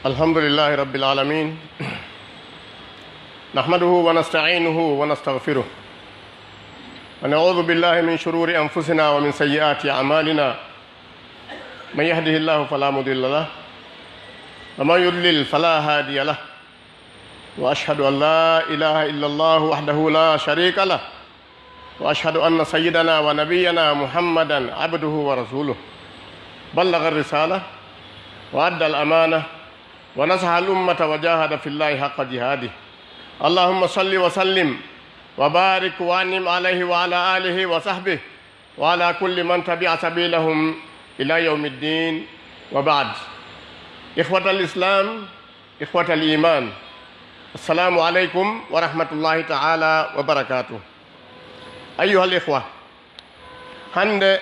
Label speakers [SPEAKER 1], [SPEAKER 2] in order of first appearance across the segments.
[SPEAKER 1] الحمد لله رب العالمين نحمده ونستعينه ونستغفره ونعوذ بالله من شرور أنفسنا ومن سيئات أعمالنا من يهده الله فلا مضل له ومن يضلل فلا هادي له وأشهد أن لا إله إلا الله وحده لا شريك له وأشهد أن سيدنا ونبينا محمدا عبده ورسوله بلغ الرسالة وأدى الأمانة ونصح الأمة وجاهد في الله حق جهاده اللهم صل وسلم وبارك وأنعم عليه وعلى آله وصحبه وعلى كل من تبع سبيلهم إلى يوم الدين وبعد إخوة الإسلام إخوة الإيمان السلام عليكم ورحمة الله تعالى وبركاته أيها الإخوة هند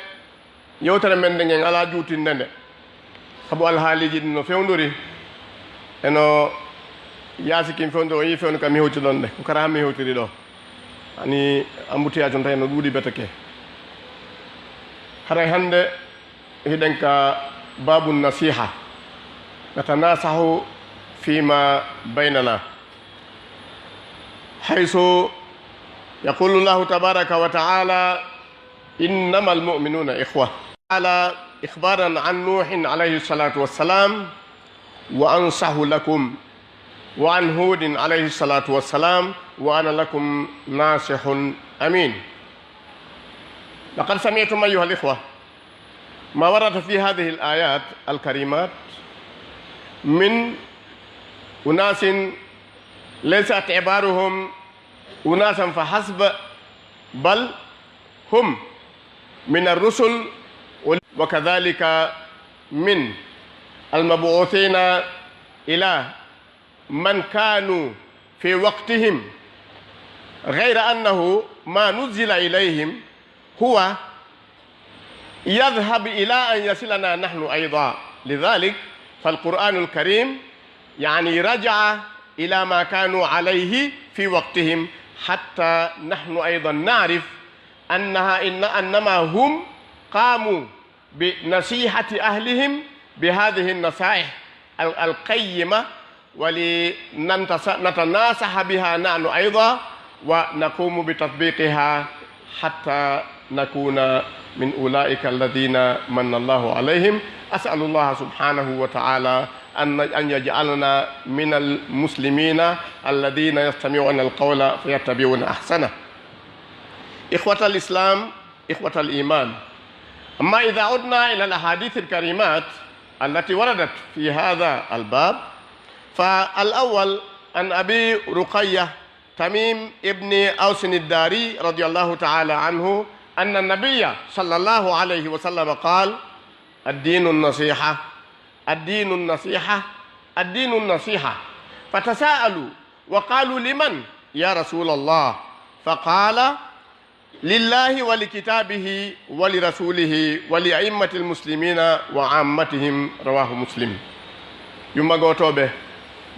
[SPEAKER 1] يوتر من دنجن على جوتين نند خبو الحالي جدنا فيوندوري eno yaasi kin fondo yi fewno kam mi hewti ɗon de ko kara mi hewtiri ɗo ani embouteillage on tawi no ɗuuɗi betake haray hannde hiɗen ka babu nasiha natanasahu fima baynana hayso yaqulu llahu tabaraka wa taala innama almuminuna ihwa ala ikhbaran an nuhin alayhi salatu wassalam وأنصح لكم وعن هود عليه الصلاة والسلام وأنا لكم ناصح أمين لقد سمعتم أيها الإخوة ما ورد في هذه الآيات الكريمات من أناس ليس اعتبارهم أناسا فحسب بل هم من الرسل وكذلك من المبعوثين إلى من كانوا في وقتهم غير أنه ما نزل إليهم هو يذهب إلى أن يصلنا نحن أيضا لذلك فالقرآن الكريم يعني رجع إلى ما كانوا عليه في وقتهم حتى نحن أيضا نعرف أنما هم قاموا بنصيحة أهلهم بهذه النصائح القيمة ولنتناصح بها نحن أيضا ونقوم بتطبيقها حتى نكون من أولئك الذين من الله عليهم أسأل الله سبحانه وتعالى أن يجعلنا من المسلمين الذين يستمعون القول فيتبعون أحسنه إخوة الإسلام إخوة الإيمان أما إذا عدنا إلى الأحاديث الكريمات التي وردت في هذا الباب فالأول عن أبي رقية تميم ابن أوس الداري رضي الله تعالى عنه أن النبي صلى الله عليه وسلم قال الدين النصيحة الدين النصيحة الدين النصيحة فتساءلوا وقالوا لمن يا رسول الله فقال لله ولكتابه ولرسوله ولأئمة المسلمين وعامتهم رواه مسلم يوم غوتوبه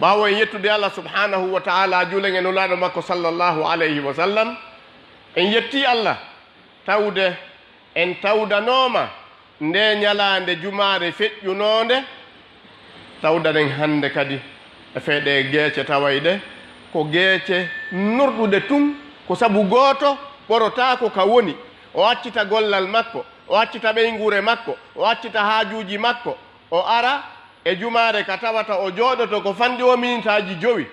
[SPEAKER 1] باو يتودي الله سبحانه وتعالى جولن نولاد مكو صلى الله عليه وسلم en yetti Allah tawde en tawdanoma nde nyalaande jumaare feƴƴunonde tawdanen hande kadi e feede geece tawayde ko geece nurdude tun ko sabu gooto ɓorotako ka woni o accita gollal makko o accita ɓeygure makko o accita haajuji makko o ara e jumaare ka tawata o jooɗoto ko fandi o minitaji jowi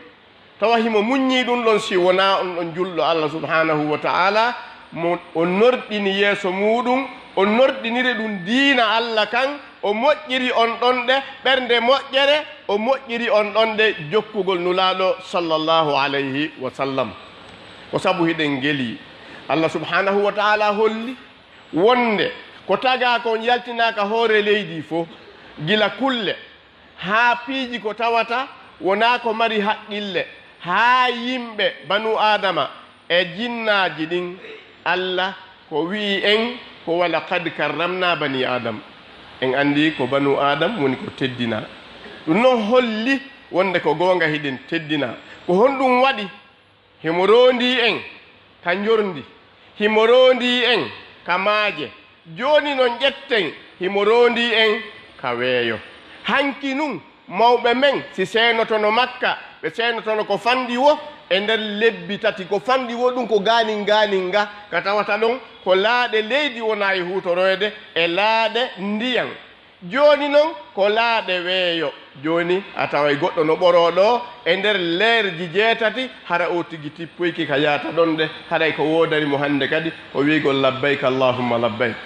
[SPEAKER 1] tawa himo muññi ɗum ɗon si wona on ɗon julɗo Allah subhanahu wa ta'ala mo o norɗini yeeso muɗum o norɗiniri ɗum diina Allah kan o moƴƴiri on ɗon ɗe ɓernde moƴƴere o moƴƴiri on ɗon ɗe jokkugol nulaaɗo sallallahu alayhi wa sallam ko sabu hiɗen ngeli Allah subhanahu wa ta'ala holli wonde ko taga ko yaltinaka hoore leydi fof gila kulle haa piiji ko tawata wona ko mari haqqille haa yimɓe banu adama e jinnaaji ɗin Allah ko wi'i en ko wala qad karramna bani adam en andi ko banu adam woni ko teddina ɗum noon holli wonde ko goonga hiɗen teddina ko honɗum waɗi himo rondi en ka jorndi himo rondi en ka maaje joni non ƴetten himo rondi en ka weeyo hanki nun mawɓe men si seenotono makka ɓe seenotono ko fandi wo e nder lebbi tati ko fandi wo ɗum ko ganin nga ka tawata ɗon ko laaɗe leydi wona e hutoroyde e laaɗe ndiyan joni noon ko laaɗe weeyo joni a tawa goɗɗo no ɓoroɗo e nder leerji jeetati hara o tigi tippoyki ka yaata ɗon de haɗay ko wodarimo hande kadi o wiigol labbayk allahumma labbayk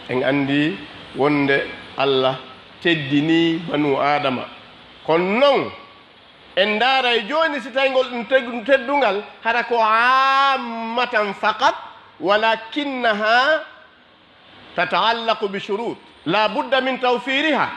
[SPEAKER 1] en andi wonde Allah teddini banu adama kono noon en daaray joni si tawi ngol ɗum teddungal hara ko ammatan faqat walakinnaha tataallaqu bi shurut la budda min tawfiriha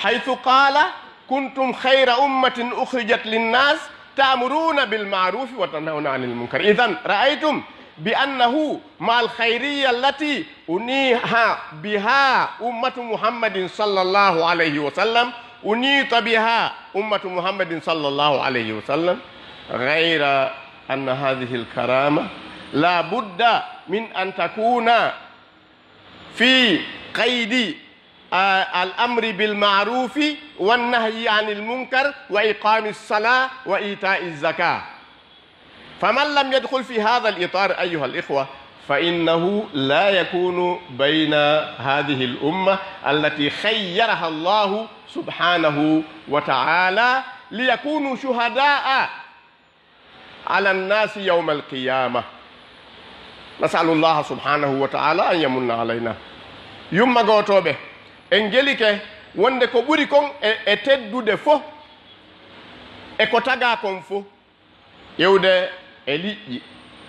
[SPEAKER 1] haythu qala kuntum khayra ummatin ukhrijat linnas ta'muruna bil ma'ruf wa tanhawna 'anil munkar idhan ra'aytum بأنه مع الخيرية التي أنيها بها أمة محمد صلى الله عليه وسلم أنيط بها أمة محمد صلى الله عليه وسلم غير أن هذه الكرامة لا بد من أن تكون في قيد الأمر بالمعروف والنهي عن المنكر وإقام الصلاة وإيتاء الزكاة فمن لم يدخل في هذا الإطار أيها الإخوة فإنه لا يكون بين هذه الأمة التي خيرها الله سبحانه وتعالى ليكونوا شهداء على الناس يوم القيامة نسأل الله سبحانه وتعالى أن يمن علينا يوم غوتوبه انجليك wonde ko ɓuri kon e teddude fof e ko taga kon fof yewde e liƴƴi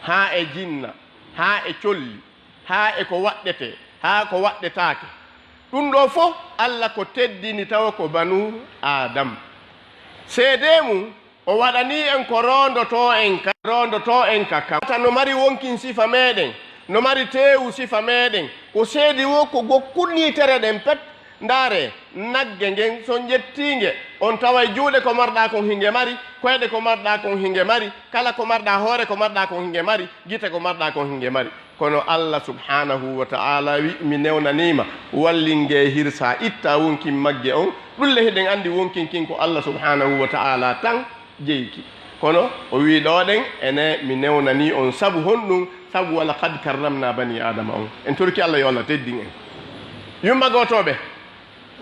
[SPEAKER 1] haa e jinna haa e colli haa e ko waɗɗete haa ko waɗɗetaake ɗum ɗo fof Allah ko teddini tawa ko banu adam seede mum o waɗani en ko rondoto en ka kam no mari wonkin sifa meɗen no mari teewu sifa meɗen ko seedi wo ko gokkullitere ɗen pet ndaare nagge ngen so jettinge on tawa juuɗe ko marɗa kon hinge mari koyɗe ko marɗa kon hinge mari kala ko marɗa hoore ko marɗa kon hinge mari gite ko marɗa kon hinge mari kono Allah subhanahu wa ta'ala wi mi newnanima wallinge hirsa itta wonkin magge on ɗulle heɗen andi wonkin kin ko Allah subhanahu wa ta'ala tan jeyki kono o wi ɗoɗen ene mi newnani on sabu honɗum sabu wala qad karramna bani adama on en torki Allah yo Allah teddin en yumma gotoɓe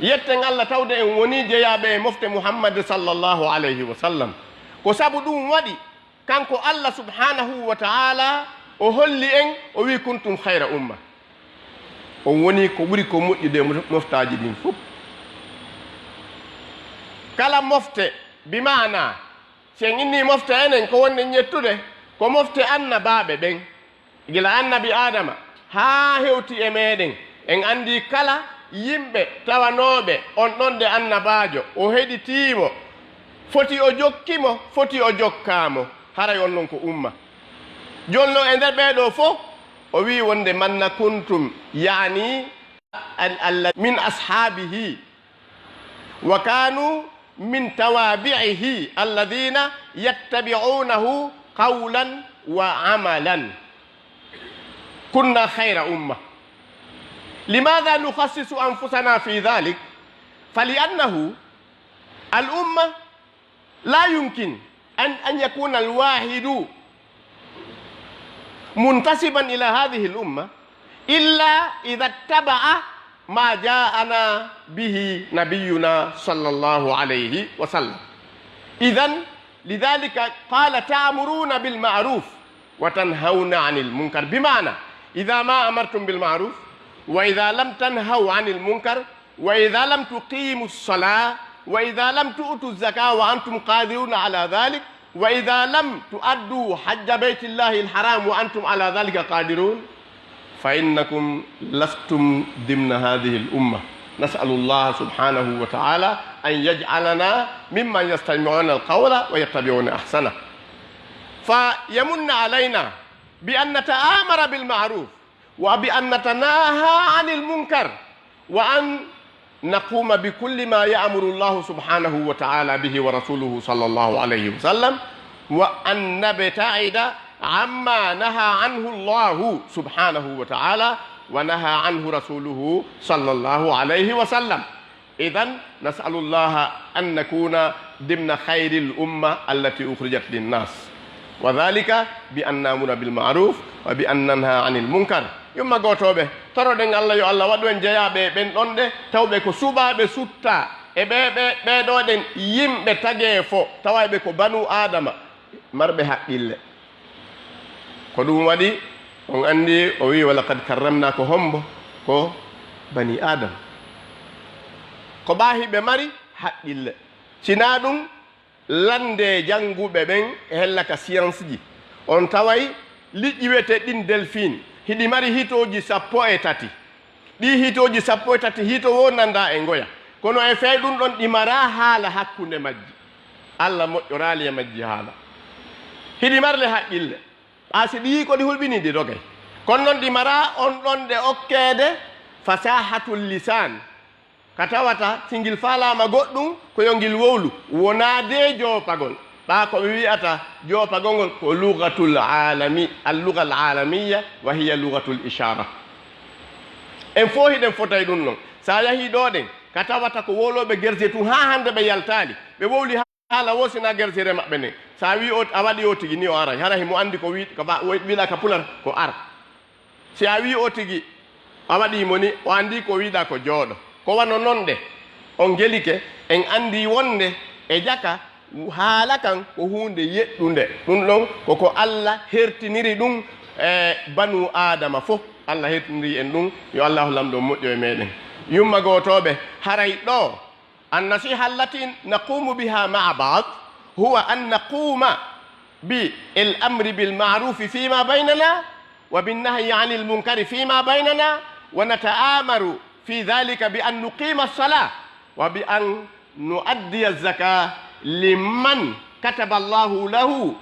[SPEAKER 1] yetten Allah tawde en woni jeyaɓe e mofte Muhammad sallallahu alayhi wa sallam ko sabu ɗum waɗi kanko Allah subhanahu wa ta'ala o holli en o wi kuntum khayra umma on woni ko ɓuri ko moƴƴude moftaji ɗin fof kala mofte bimana sen inni mofte enen ko wonde ñettude ko mofte annabaɓe ɓen gila annabi adama ha hewti e meɗen en andi kala yimɓe tawanoɓe on ɗon de annabajo o heɗitimo foti o jokkimo foti o jokkamo haray on noon ko umma joni noon e nder ɓeɗo fof o wi wonde manna kuntum yani min ashabihi wa kanu min tawabi'ihi alladhina yattabi'unahu qawlan wa amalan kunna khayra umma لماذا نخصص أنفسنا في ذلك؟ فلأنه الأمة لا يمكن أن يكون الواحد منتسبا إلى هذه الأمة إلا إذا اتبع ما جاءنا به نبينا صلى الله عليه وسلم إذن لذلك قال تأمرون بالمعروف وتنهون عن المنكر بمعنى إذا ما أمرتم بالمعروف وإذا لم تنهوا عن المنكر وإذا لم تقيموا الصلاة وإذا لم تؤتوا الزكاة وأنتم قادرون على ذلك وإذا لم تؤدوا حج بيت الله الحرام وأنتم على ذلك قادرون فإنكم لستم ضمن هذه الأمة نسأل الله سبحانه وتعالى أن يجعلنا ممن يستمعون القول ويتبعون أحسنه فيمن علينا بأن نتآمر بالمعروف وبأن نتناهى عن المنكر وأن نقوم بكل ما يأمر الله سبحانه وتعالى به ورسوله صلى الله عليه وسلم وأن نبتعد عما نهى عنه الله سبحانه وتعالى ونهى عنه رسوله صلى الله عليه وسلم إذن نسأل الله أن نكون ضمن خير الأمة التي أخرجت للناس وذلك بأن نأمر بالمعروف وبأن ننهى عن المنكر yumma gotoɓe toroɗen Allah yo Allah waɗu en jeeyaɓe ɓen ɗonɗe tawɓe ko suɓaɓe sutta e ɓeɗoɗen yimɓe tagee fo tawaɓe ko banu adama marɓe haqqille ko ɗum waɗi on andi o wi walaqad karramna ko hombo ko bani adama ko ɓaahiɓe mari haqqille sina ɗum lande jannguɓe ɓen e hellaka science ji on taway liƴƴi wiyete ɗin delphine hiɗi mari hitoji 13 ɗi hitoji 13 hito wo nanda e ngoya kono e fey ɗum ɗon ɗi mara haala hakkunde majji Allah moƴƴorali e majji haala hiɗi marle haqqille si ɗi yi ko ɗi hulɓini ɗi dogay kono noon ɗi mara on ɗon ɗe okkede fasahatul lisan ka tawata singil falama goɗɗum ko yongil wowlu wonade joopagol ɓa ko ɓe wiyata joopagolngol ko lugatul alami alluga al alamiya wa hiya lugatul ishara en fo hiɗen fotay ɗum noon sa yahi ɗoɗen ka tawata ko woloɓe gerse tun ha hande ɓe yaltali ɓe wowli haala wosina gersere maɓɓe nden sa wi a waɗi o tigi ni o ara hara himo andi ko wiɗa ka pular ko ar si a wi o tigi a waɗimo ni o andi ko wiɗa ko jooɗo ko wano noon ɗe on gelike en andi wonde e jaka haala kan ko hunde yeɗɗunde ɗum ɗon koko Allah hertiniri ɗum e banu adama fof Allah hertiniri en ɗum yo allahu lamɗo moƴƴo e meɗen yumma gotoɓe haray ɗo النصيحة التي نقوم بها مع بعض هو أن نقوم بالأمر بالمعروف فيما بيننا وبالنهي عن المنكر فيما بيننا ونتآمر في ذلك بأن نقيم الصلاة وبأن نؤدي الزكاة لمن كتب الله له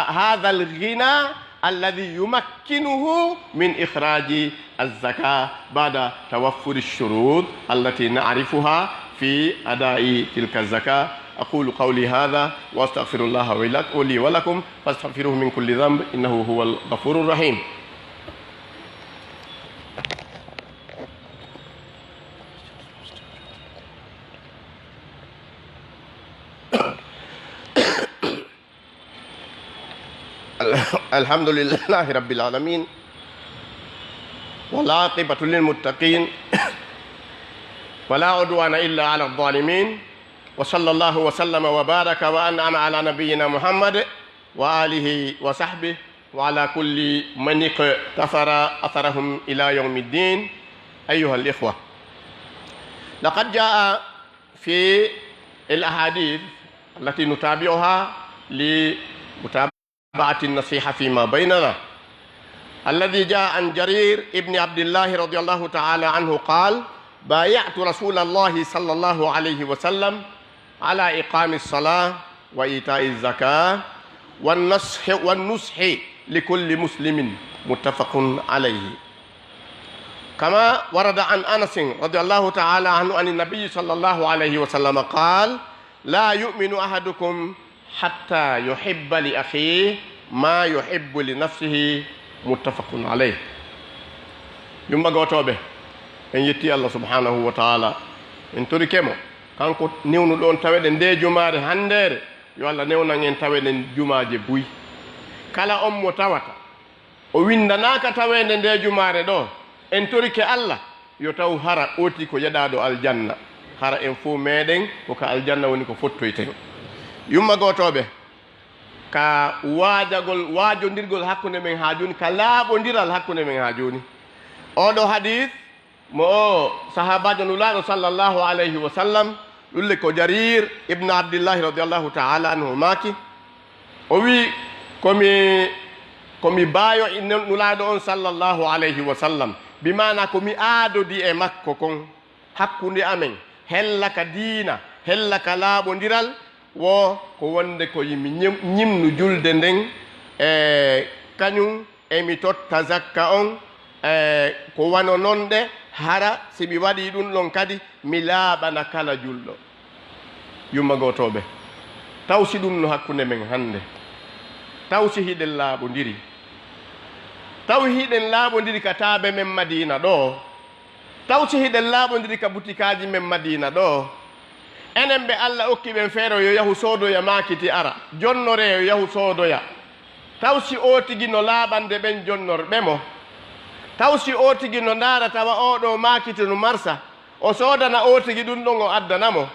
[SPEAKER 1] هذا الغنى الذي يمكنه من إخراج الزكاة بعد توفر الشروط التي نعرفها في أداء تلك الزكاة أقول قولي هذا وأستغفر الله ولي ولكم فاستغفروه من كل ذنب إنه هو الغفور الرحيم الحمد لله رب العالمين والعاقبة للمتقين ولا عدوان إلا على الظالمين وصلى الله وسلم وبارك وأنعم على نبينا محمد وآله وصحبه وعلى كل من اقتفر أثرهم إلى يوم الدين أيها الإخوة لقد جاء في الأحاديث التي نتابعها لمتابعة النصيحة فيما بيننا الذي جاء عن جرير ابن عبد الله رضي الله تعالى عنه قال بايعت رسول الله صلى الله عليه وسلم على إقام الصلاة وإيتاء الزكاة والنصح لكل مسلم متفق عليه كما ورد عن أنس رضي الله تعالى عنه عن النبي صلى الله عليه وسلم قال لا يؤمن أحدكم حتى يحب لأخيه ما يحب لنفسه متفق عليه يوم غوتوبه en yetti Allah subhanahu wa ta'ala en tori kemo kanko newnu ɗon taweden nde jumaare handere yo Allah newnan en taweden jumaaje buy kala on mo tawata o windanaka tawede nde jumaare ɗo en tori ke Allah yo taw hara oti ko yeɗaɗo aljanna hara en fo meɗen ko aljanna woni ko fottoyten yumma gotoɓe ka waajondirgol hakkunde men ha joni ka laaɓodiral hakkunde men ha joni oɗo hadith mo o sahabajo nulaɗo sallllahu alayhi wa sallam ɗulle ko jarir ibne abdillahi radiallahu taala anhu maki o wi komi baayo nulaɗo on sallllahu alayhi wa sallam bimana komi aadodi e makko kon hakkunde amen hella ka diina hella ka laaɓodiral wo ko wonde ko yimi ñimnu julde nden e kañum emi totta zakka on ko wano noon ɗe hara si mi waɗi ɗum ɗon kadi mi laaɓana kala julɗo yumma gotoɓe tawsi ɗum no hakkunde men hannde tawsi hiɗen laaɓodiri taw hiɗen laaɓodiri ka taabe men madina ɗo taw si hiɗen laaɓodiri ka butikaji men madina ɗo enen ɓe allah okki ɓen feere yo yahu soodoya makiti ara jonnore yo yahu soodoya taw si o tigi no laaɓande ɓen jonnorɓe mo taw si o tigi no ndaara tawa oɗo makiti no marsa o soodana o tigi ɗum ɗon o addanamo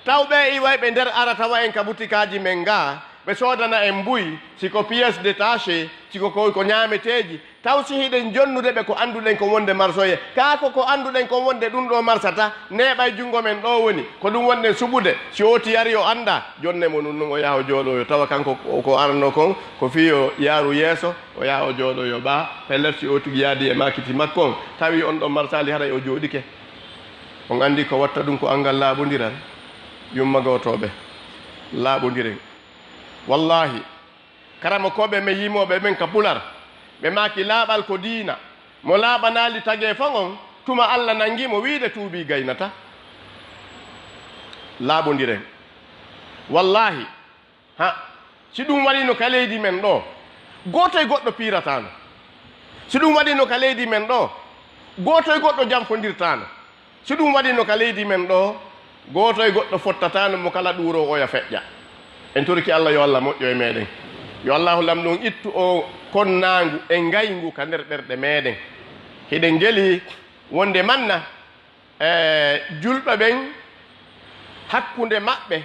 [SPEAKER 1] taw ɓe iway ɓe nder ara tawa en ka butikaji men ga ɓe soodana en mbuyi siko pièce détaché siko ko ñaameteeji taw si hiɗen jonnude ɓe ko annduɗen ko wonde marsoye kaako ko annduɗen ko wonde ɗum ɗo marsata neeɓay junngo men ɗo woni ko ɗum wonɗen suɓude si oti yari o annda jonne mo ɗum ɗum o yaha o jooɗoyo tawa kanko ko arno kon ko fiyo yaaru yeeso o yaha o jooɗoyo ɓa pellet si o tigi yaadi e makiti makko on tawi on ɗon marsali haray o jooɗike on anndi ko watta ɗum ko angal laaɓodiral yummagootoɓe laaɓodiren wallahi karama koɓe men yimoɓe men ka pular ɓe maki laaɓal ko diina mo laaɓanali tagee fan on tuma allah nangimo wiide tuubi gaynata laaɓodiren wallahi ha si ɗum waɗino ka leydi men ɗo gooto e goɗɗo piratano si ɗum waɗino ka leydi men ɗo gooto e goɗɗo janfodirtano si ɗum waɗino ka leydi men ɗo gooto e goɗɗo fottatano mo kala ɗuuro oya feƴƴa en torki allah yo allah moƴƴo e meɗen yo allahu lam ɗum ittu o konnangu e ngayngu ka nder ɗerɗe meɗen hiɗen geli wonde manna julɓe ɓen hakkunde maɓɓe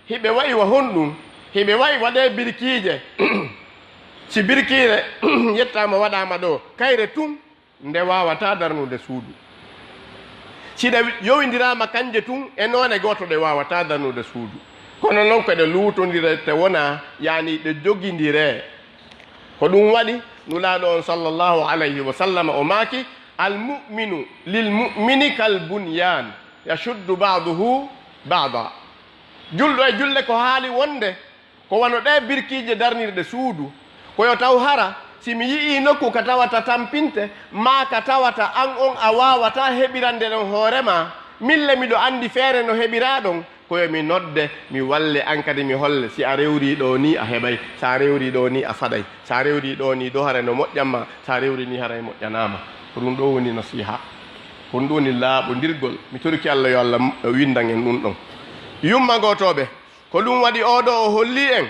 [SPEAKER 1] hiɓe wayi wa honɗum hiɓe wayi waɗe birkiije si birkiire yettama waɗama ɗo kayre tun nde wawata darnude suudu si ɗe yowindirama kanje tun e noone goto ɗe wawata darnude suudu kono noon ko ɗe luutodire te wona yani ɗe jogindire ko ɗum waɗi nulaaɗo on sallllahu alayhi wa sallam o maaki almuminu lilmumini kal bunyan yashuddu baduhu bada julɗo e julle ko haali wonde ko wano ɗe birkiije darnirɗe suudu koyo taw hara simi yii nokku ka tawata tampinte ma ka tawata an on a wawata heɓirande ɗon hoorema mille miɗo andi feere no heɓira ɗon koyo mi nodde mi walle an kadi mi holle si a rewri ɗo ni a heɓay sa a rewri ɗo ni a faɗay sa a rewri ɗo ni do hara no moƴƴanma sa a rewri ni haray moƴƴanama ko ɗum ɗo woni nasiha ko ɗum ɗo woni laaɓodirgol mi torki allah yo allah windan en ɗum ɗon yummagotoɓe ko ɗum waɗi oɗo o holli en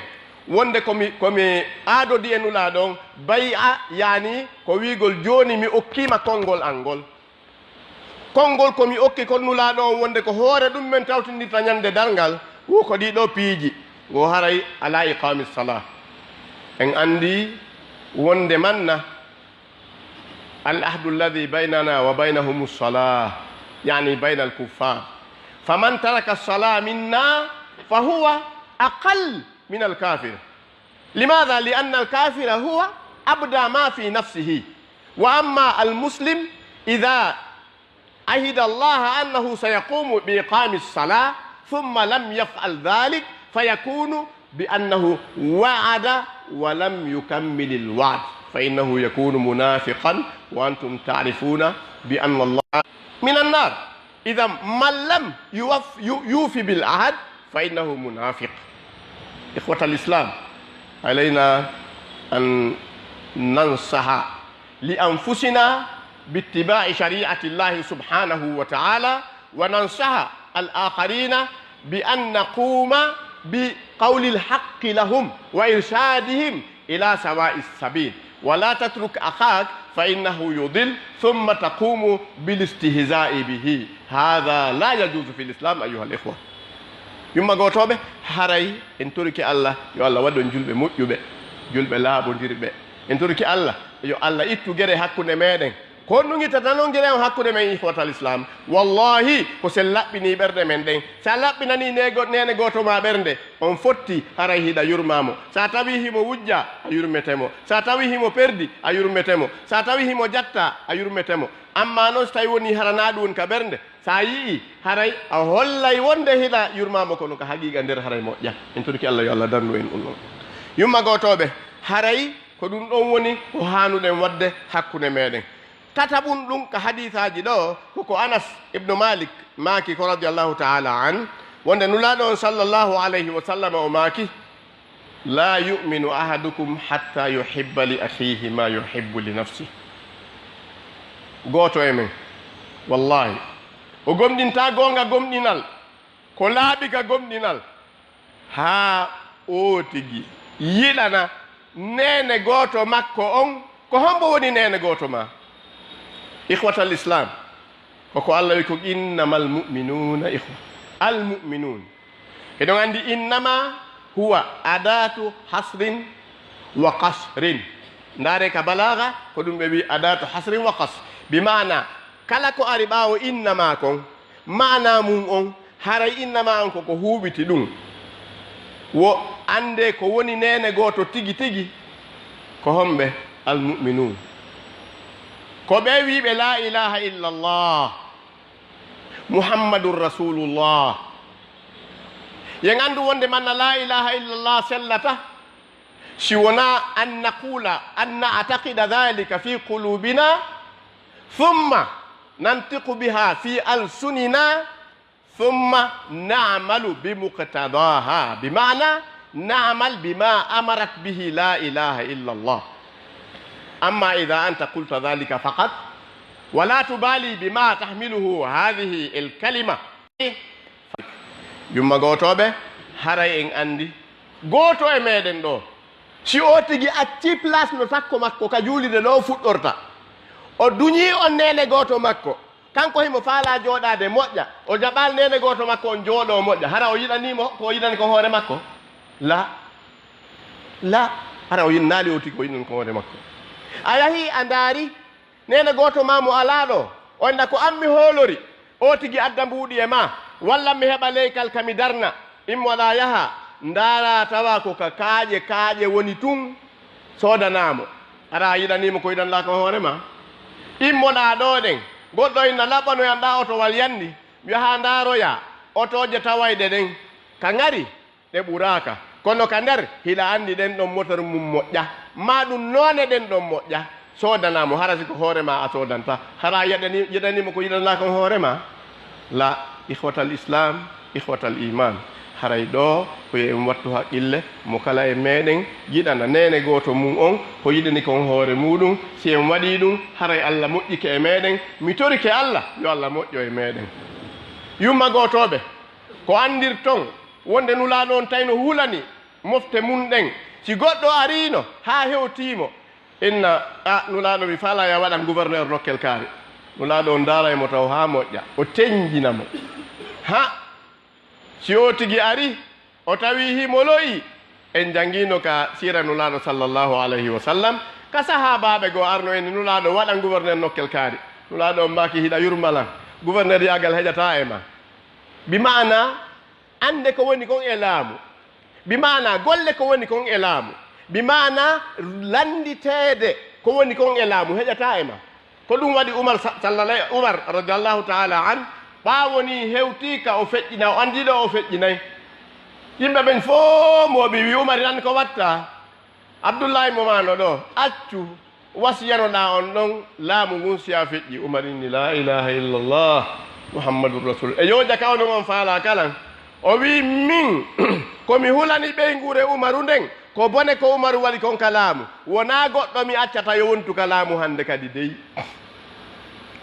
[SPEAKER 1] wonde komi aadodi e nula ɗon bayi a yani ko wiigol joni mi okkima konngol angol konngol komi okki kon nulaaɗo on wonde ko hoore ɗum men tawtindirta ñande darngal ko ɗiɗo piiji ngo haray ala iqami salah en andi wonde manna al ahdu alladi baynana wa baynahum salah yani bayna al kuffar faman taraka salah minna fa huwa aqal min al kafir limadha li anna al kafira huwa abda ma fi nafsihi wa amma al muslim idha عهد الله أنه سيقوم بإقام الصلاة ثم لم يفعل ذلك فيكون بأنه وعد ولم يكمل الوعد فإنه يكون منافقا وأنتم تعرفون بأن الله من النار إذا من لم يوفي بالعهد فإنه منافق إخوة الإسلام علينا أن ننصح لأنفسنا باتباع شريعة الله سبحانه وتعالى وننصح الآخرين بأن نقوم بقول الحق لهم وإرشادهم إلى سواء السبيل ولا تترك أخاك فإنه يضل ثم تقوم بالاستهزاء به هذا لا يجوز في الإسلام أيها الإخوة yumma gotoɓe haray en toriki allah yo allah waɗɗon julɓe moƴƴuɓe julɓe laaɓodirɓe en toriki allah yo allah ittu guere hakkude meɗen ko ɗum ittata noon guere on hakkude men ihwatal islam wallahi ko sen laɓɓini ɓerɗe men ɗen sa laɓɓinani nene goto ma ɓernde on fotti haray hiɗa yurmamo sa tawi himo wujja a yurmetemo sa tawi himo perdi a yurmetemo sa tawi himo jatta a yurmetemo amma noon so tawi woni harana ɗum ka ɓernde sa yii haray a hollay wonde hiɗa yurmamo kono ko haqiqa nder haray moƴƴa en torki allah yo allah darnu en ɗum ɗon yumma gotoɓe haray ko ɗum ɗon woni ko hanuɗen wadde hakkude meɗen tataɓum ɗum ka hadisaji ɗo koko anas ibnu malik maaki ko radiallahu taala an wonde nulaɗo on sallllahu alayhi wa sallam o maaki la yuminu ahadukum hatta yuhibba li akhihi ma yuhibbu li nafsi goto e men wallahi o gomɗinta gonga gomɗinal ko laaɓi ka gomɗinal ha o tigi yiɗana nene goto makko on ko hombo woni nene goto ma ikhwatal islam koko Allah wi ko innamal mu'minuna ikhwa al mu'minun eɗon andi innama huwa adatu hasrin wa qasrin ndare ka balaga ko ɗum ɓe wi adatu hasrin wa qasr bi mana kala ko ari ɓawo innama kon mana mum on haray innama on koko huɓiti ɗum wo ande ko woni nene goto tigi tigi ko homɓe almuminun ko ɓe wiɓe la ilaha illallah muhammadun rasulullah yen andu wonde manna la ilaha illallah sellata si wona an naqula an na'taqida dhalika fi qulubina thumma nantiqu biha fi alsunina thumma na'malu bimuqtadaha bima'na na'mal bima amarat bihi la ilaha illallah amma idha anta qulta dhalika faqat wala tubali bima tahmiluhu hadhihi alkalima yumma gotoɓe haray en andi goto e meɗen ɗo si o tigi acci place no sakko makko ka juulide ɗo fuɗɗorta o duñi on nene goto makko kanko himo faala jooɗade moƴƴa o jaɓal nene goto makko on jooɗo moƴƴa hara o yiɗanimo ko yiɗani ko hoore makko la hara o naali o tigi o yiɗani ko hoore makko a yahi a ndaari nene goto ma mo alaa ɗo onda ko ammi hoolori o tigi adda mbuuɗi e ma walla mi heɓa leykal kami darna immoɗa yaha ndaara tawa ko ka kaaƴe woni tun soodanamo ara yiɗanimo ko yiɗanɗa ko hoore ma immoɗa ɗo ɗen goɗɗo ina laɓɓanoyanɗa otowal yandi mi yaha ndaaroya otoje tawayde ɗen ka ngari ɗe ɓuraka kono ka nder hiɗa andi ɗen ɗon motor mum moƴƴa ma ɗum noone ɗen ɗon moƴƴa soodanamo hara siko hoore ma a soodanta hara yiɗanimo ko yiɗanɗa kon hoore ma la ihwatal islam ihwatal iman haray ɗo koye en wattu haqqille mo kala e meɗen yiɗana nene goto mum on ko yiɗani kon hoore muɗum si en waɗi ɗum haray Allah moƴƴike e meɗen mi torike Allah yo Allah moƴƴo e meɗen yumma gotoɓe ko andirton wonde nulaɗo on tawno hulani mofte mum ɗen si goɗɗo arino ha hewtimo inna nulaɗo mi faala ya waɗan gouverneur nokkel kaari nulaɗo on daara emo taw ha moƴƴa o tenjinamo ha si o tigi ari o tawi himoloyi en jangino ka sira nulaɗo sallllahu alayhi wa sallam ka sahabaɓe goo arno en nulaɗo waɗan gouverneur nokkel kaari nulaɗo on maki hiɗa yurmalan gouverneur yagal heƴata e ma bi mana ande ko woni kon e laamu bi mana golle ko woni kon e laamu bi mana landitede ko woni kon e laamu heƴata e ma ko ɗum waɗi umar radiallahu taala an ɓaawoni hewtika o feƴƴina o andiɗo o feƴƴinayi yimɓe ɓen fof moɓe wi umar tan ko watta abdoullahi momano ɗo accu wasiyanoɗa on ɗon laamu ngun siya feƴƴi umar inni la ilaha illallah muhammadun rasul e yoja kawno on faala kalan o wi min komi hulani ɓeygure umaru nden ko bone ko umaru waɗi kon ka laamu wona goɗɗo mi accata yo wontu ka laamu hande kadi dey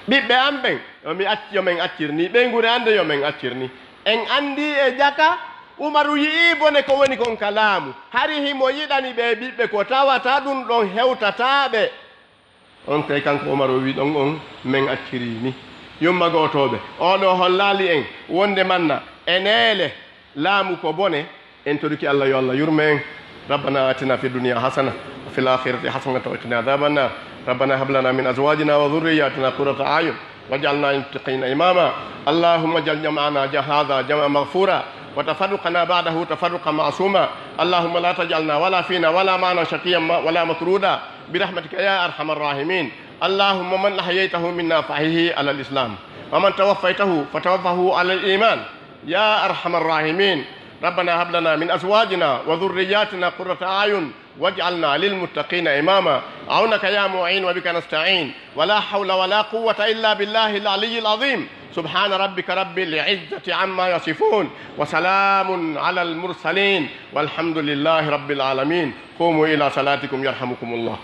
[SPEAKER 1] ɓiɓɓe am ɓen yomin accirni ɓeygure ande yomin accirni en andi e jaka umaru yii bone ko woni kon ka laamu hari himo yiɗani ɓe ɓiɓɓe ko tawata ɗum ɗon hewtataɓe on kay kanko umaru wi ɗon on min accirini yumma gotoɓe oɗo hollali en wonde manna enele laamu ko bone en toɗuki Allah yo Allah yurme en ربنا آتنا في الدنيا حسنة وفي الآخرة حسنة وقنا عذاب النار ربنا هب لنا من أزواجنا وذرياتنا قرة أعين واجعلنا للمتقين إماما اللهم اجعل جمعنا هذا جمعا مغفورا وتفرقنا بعده تفرقا معصوما اللهم لا تجعلنا ولا فينا ولا معنا شقيا ولا مطرودا برحمتك يا أرحم الراحمين اللهم من أحييته منا فأحيه على الإسلام ومن توفيته فتوفه على الإيمان يا أرحم الراحمين ربنا هب لنا من أزواجنا وذرياتنا قرة أعين واجعلنا للمتقين إماما عونك يا معين وبك نستعين ولا حول ولا قوة إلا بالله العلي العظيم سبحان ربك رب العزة عما يصفون وسلام على المرسلين والحمد لله رب العالمين قوموا إلى صلاتكم يرحمكم الله